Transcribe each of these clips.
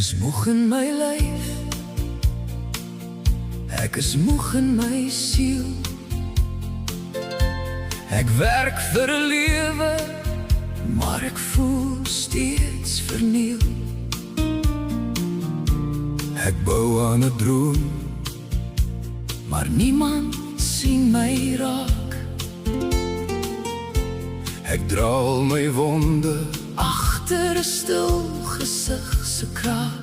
is moeg in my lyf, ek is moeg in my siel. Ek werk vir 'n lewe, maar ek voel steeds verniel. Ek bou aan 'n droom, maar niemand sien my raak. Ek dra al my wonde agter 'n stil gesig se kraak.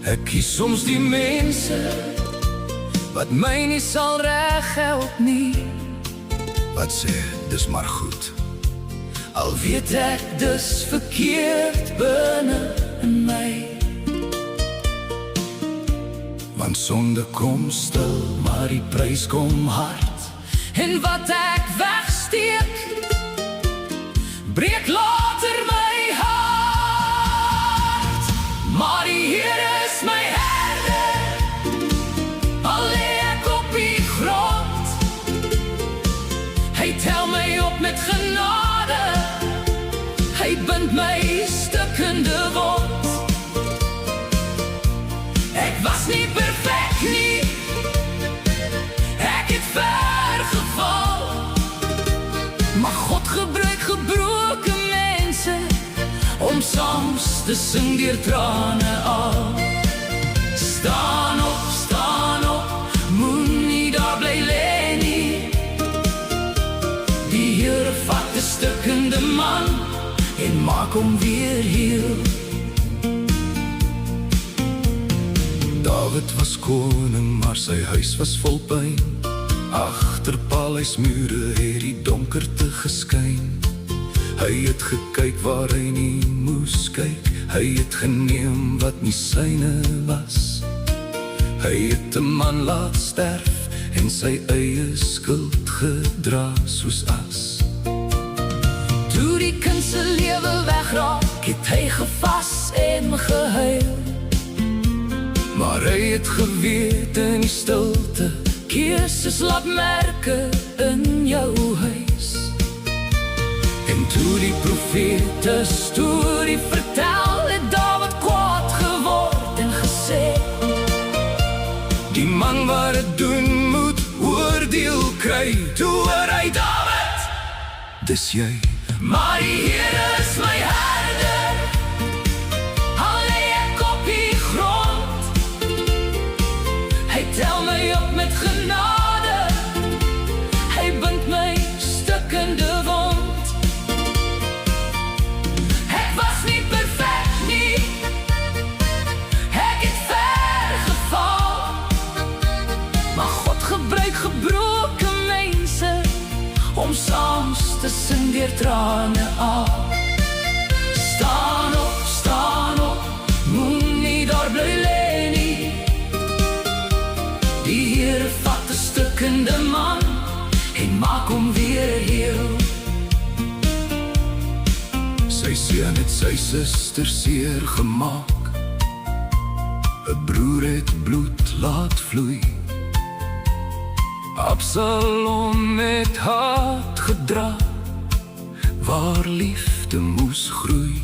Ek kies soms die mense wat my nie sal reghelp nie, wat sê dis maar goed, al weet ek dis verkeerd binne in my. Want sonde kom stil, maar die prys kom hard, en wat ek wegsteek breek later my hart. Maar die Here is my herder, al lê ek op die grond. Hy tel my op met genade, hy bind my stukkende wond. Ek was nie perfek nie, ek het ver geval, maar God gebruik gebroke mense om soms te sing deur trane al. Staan op, moenie daar bly lê nie. Die Here vat 'n stukkende man en maak hom weer heel. David was koning, maar sy huis was vol pyn. Agter paleismure het die donkerte geskyn. Hy het gekyk waar hy nie moes kyk, hy het geneem wat nie syne was. Hy het 'n man laat sterf en sy eie skuld gedra soos as. Toe die kind se lewe wegraak, het hy gevas en gehuil. Maar hy het geweet in die stilte, keuses laat merke in jou huis. En toe die profete storie vertel, het Dawid kwaad geword en gesê, die man wat het doen moet oordeel kry. Toe hoor hy Dawid, dis jy. Maar die Here is my herder, al lê ek op die grond. Hy tel my op met genade, hy bind my stukkende wond. Ek was nie perfek nie, ek het ver geval, maar God gebruik gebroke mense om soms te sing deur trane al. Staan op, moenie daar bly lê nie. Die Here vat 'n stukkende man en maak hom weer heel. Sy seun het sy suster seer gemaak, 'n broer het bloed laat vloei. Absalom het haat gedra, waar liefde moes groei.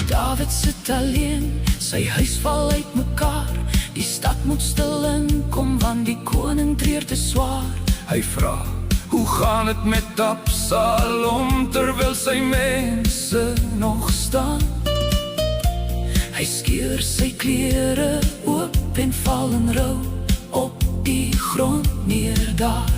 Dawid sit alleen, sy huis val uit mekaar. Die stad moet stil inkom, want die koning treur te swaar. Hy vra, hoe gaan het met Absalom, terwyl sy mense nog staan? Hy skeur sy klere oop en val in rou op die grond neer daar.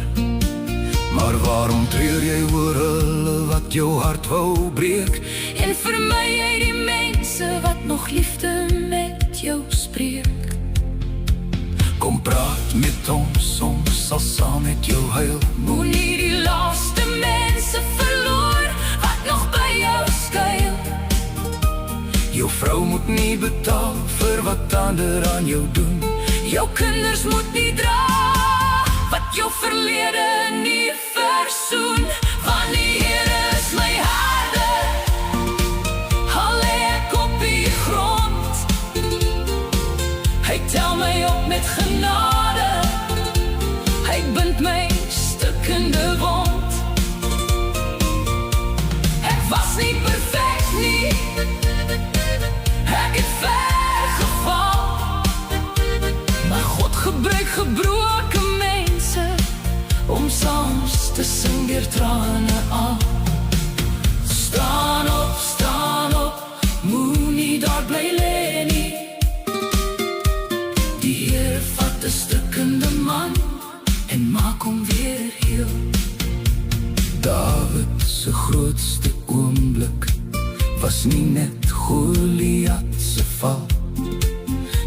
Maar waarom treur jy oor hulle wat jou hart wou breek, en vermy jy die mense wat nog liefde met jou spreek? Kom praat met ons sal saam met jou huil. Moenie die laaste mense verloor wat nog by jou skuil. Jou vrou moet nie betaal vir wat ander aan jou doen. Jou kinders moet nie dra wat jou verlede nie versoen. Want die Here is my herder, al lê ek op die grond. Hy tel my op met genade, hy bind my stukkende wond. Ek was nie perfek nie, daar bly lê nie. Die Here vat 'n stukkende man en maak hom weer heel. Dawid se grootste oomblik was nie net Goliat se val,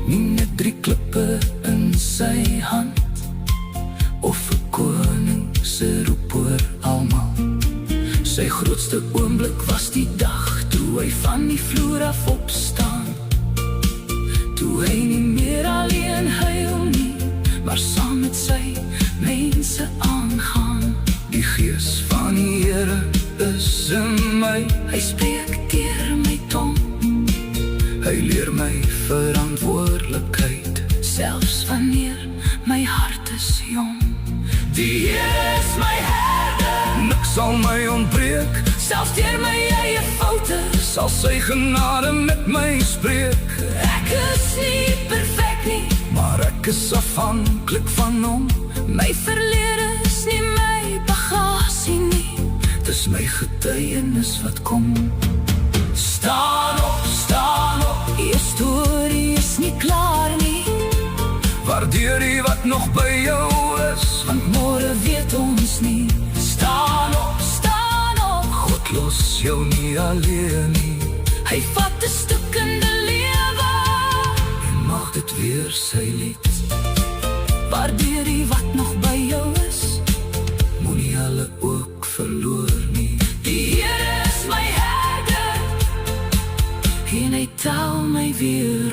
nie net 3 klippe in sy hand, of 'n koning se roep oor almal. Sy grootste oomblik was die dag toe hy van die vloer af opstaan, toe hy nie meer alleen huil nie, maar saam met sy mense aangaan. Die Gees van die Here is in my, hy spreek deur my tong, hy leer my verantwoordelikheid, selfs wanneer my hart is jong. Die Here is my herder, niks sal my ontbreek, selfs deur my eie foute sal sy genade met my spreek. Ek is nie perfek nie, maar ek is afhanklik van hom. My verlede is nie my bagasie nie, dis my getuienis wat kom. Staan op, die storie is nie klaar nie. Waardeer die wat nog by jou is, want môre weet ons nie. Staan op, God los jou nie alleen nie. Hy vat 'n stukkende lewe en maak dit weer sy lied. Waardeer die wat nog by jou is, moenie hulle ook verloor nie. Die Here is my herder en hy tel my weer